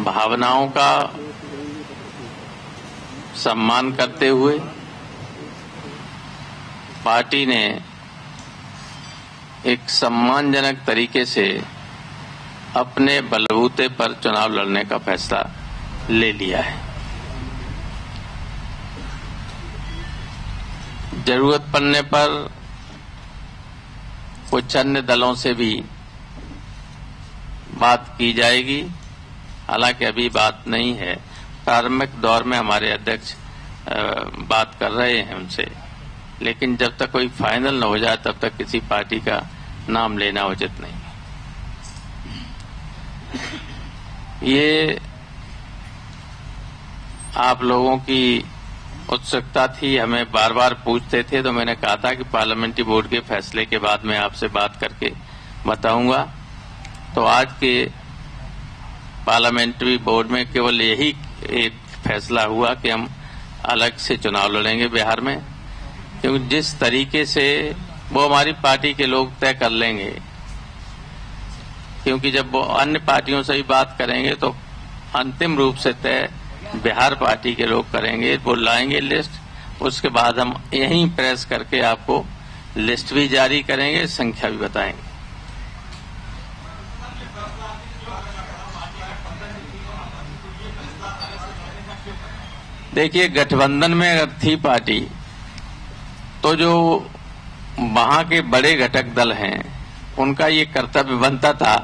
भावनाओं का सम्मान करते हुए पार्टी ने एक सम्मानजनक तरीके से अपने बलबूते पर चुनाव लड़ने का फैसला ले लिया है। जरूरत पड़ने पर कुछ अन्य दलों से भी बात की जाएगी। हालांकि अभी बात नहीं है, प्रारंभिक दौर में हमारे अध्यक्ष बात कर रहे हैं उनसे, लेकिन जब तक कोई फाइनल न हो जाए तब तक किसी पार्टी का नाम लेना उचित नहीं। ये आप लोगों की उत्सुकता थी, हमें बार बार पूछते थे, तो मैंने कहा था कि पार्लियामेंट्री बोर्ड के फैसले के बाद मैं आपसे बात करके बताऊंगा। तो आज के पार्लियामेंट्री बोर्ड में केवल यही एक फैसला हुआ कि हम अलग से चुनाव लड़ेंगे बिहार में, क्योंकि जिस तरीके से वो हमारी पार्टी के लोग तय कर लेंगे, क्योंकि जब वो अन्य पार्टियों से ही बात करेंगे तो अंतिम रूप से तय बिहार पार्टी के लोग करेंगे। वो लाएंगे लिस्ट, उसके बाद हम यहीं प्रेस करके आपको लिस्ट भी जारी करेंगे, संख्या भी बताएंगे। देखिए, गठबंधन में अगर थी पार्टी तो जो वहां के बड़े घटक दल हैं उनका ये कर्तव्य बनता था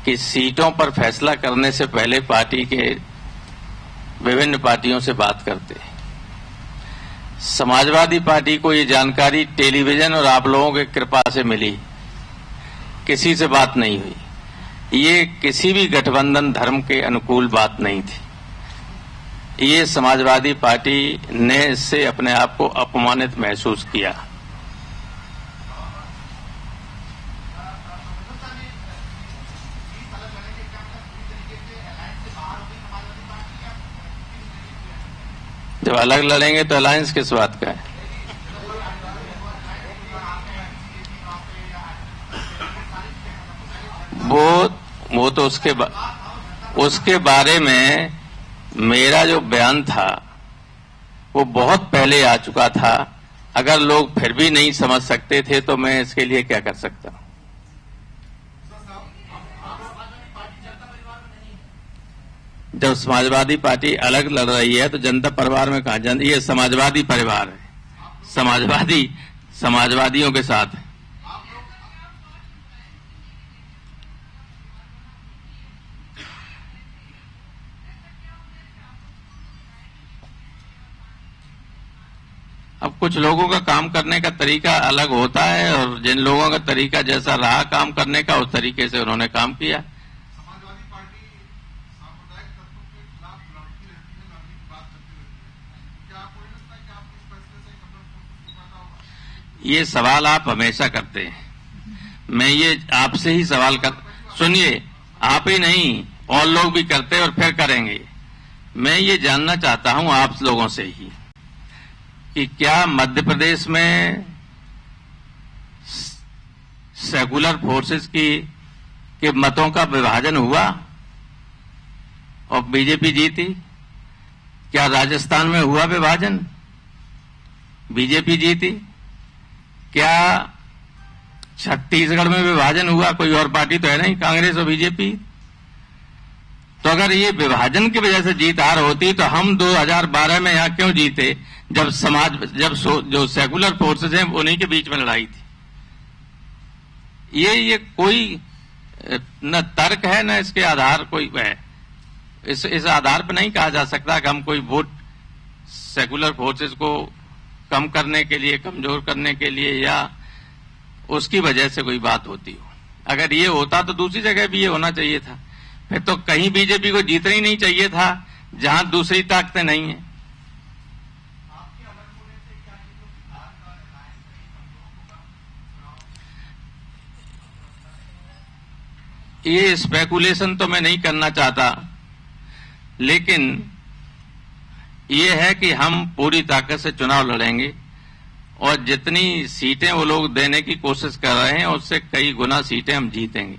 कि सीटों पर फैसला करने से पहले पार्टी के विभिन्न पार्टियों से बात करते। समाजवादी पार्टी को ये जानकारी टेलीविजन और आप लोगों की कृपा से मिली, किसी से बात नहीं हुई। ये किसी भी गठबंधन धर्म के अनुकूल बात नहीं थी। ये समाजवादी पार्टी ने इससे अपने आप को अपमानित महसूस किया। जब अलग लड़ेंगे तो अलायंस किस बात का है? वो तो उसके बारे में मेरा जो बयान था वो बहुत पहले आ चुका था। अगर लोग फिर भी नहीं समझ सकते थे तो मैं इसके लिए क्या कर सकता हूं? जब समाजवादी पार्टी अलग लड़ रही है तो जनता परिवार में कहा जाता, ये समाजवादी परिवार है, समाजवादियों के साथ है। अब कुछ लोगों का काम करने का तरीका अलग होता है और जिन लोगों का तरीका जैसा रहा काम करने का, उस तरीके से उन्होंने काम किया। समाजवादी पार्टी सांप्रदायिक तत्वों के खिलाफ लड़ती रहती है, लड़ने की बात करती रहती है। क्या आपको नहीं लगता कि आप इस फैसले से कुछ फायदा होगा? ये सवाल आप हमेशा करते हैं। मैं ये आपसे ही सवाल कर, सुनिए, आप ही नहीं और लोग भी करते और फिर करेंगे। मैं ये जानना चाहता हूं आप लोगों से ही कि क्या मध्य प्रदेश में सेकुलर फोर्सेस के मतों का विभाजन हुआ और बीजेपी जीती? क्या राजस्थान में हुआ विभाजन, बीजेपी जीती? क्या छत्तीसगढ़ में विभाजन हुआ? कोई और पार्टी तो है नहीं, कांग्रेस और बीजेपी। तो अगर ये विभाजन की वजह से जीत हार होती तो हम 2012 में यहां क्यों जीते, जब जो सेकुलर फोर्सेस हैं उन्हीं के बीच में लड़ाई थी। ये कोई न तर्क है न इसके आधार कोई है। इस आधार पर नहीं कहा जा सकता कि हम कोई वोट सेकुलर फोर्सेस को कम करने के लिए, कमजोर करने के लिए या उसकी वजह से कोई बात होती हो। अगर ये होता तो दूसरी जगह भी ये होना चाहिए था। फिर तो कहीं बीजेपी को जीतना ही नहीं चाहिए था जहां दूसरी ताकतें नहीं है। ये स्पेकुलेशन तो मैं नहीं करना चाहता, लेकिन ये है कि हम पूरी ताकत से चुनाव लड़ेंगे और जितनी सीटें वो लोग देने की कोशिश कर रहे हैं उससे कई गुना सीटें हम जीतेंगे।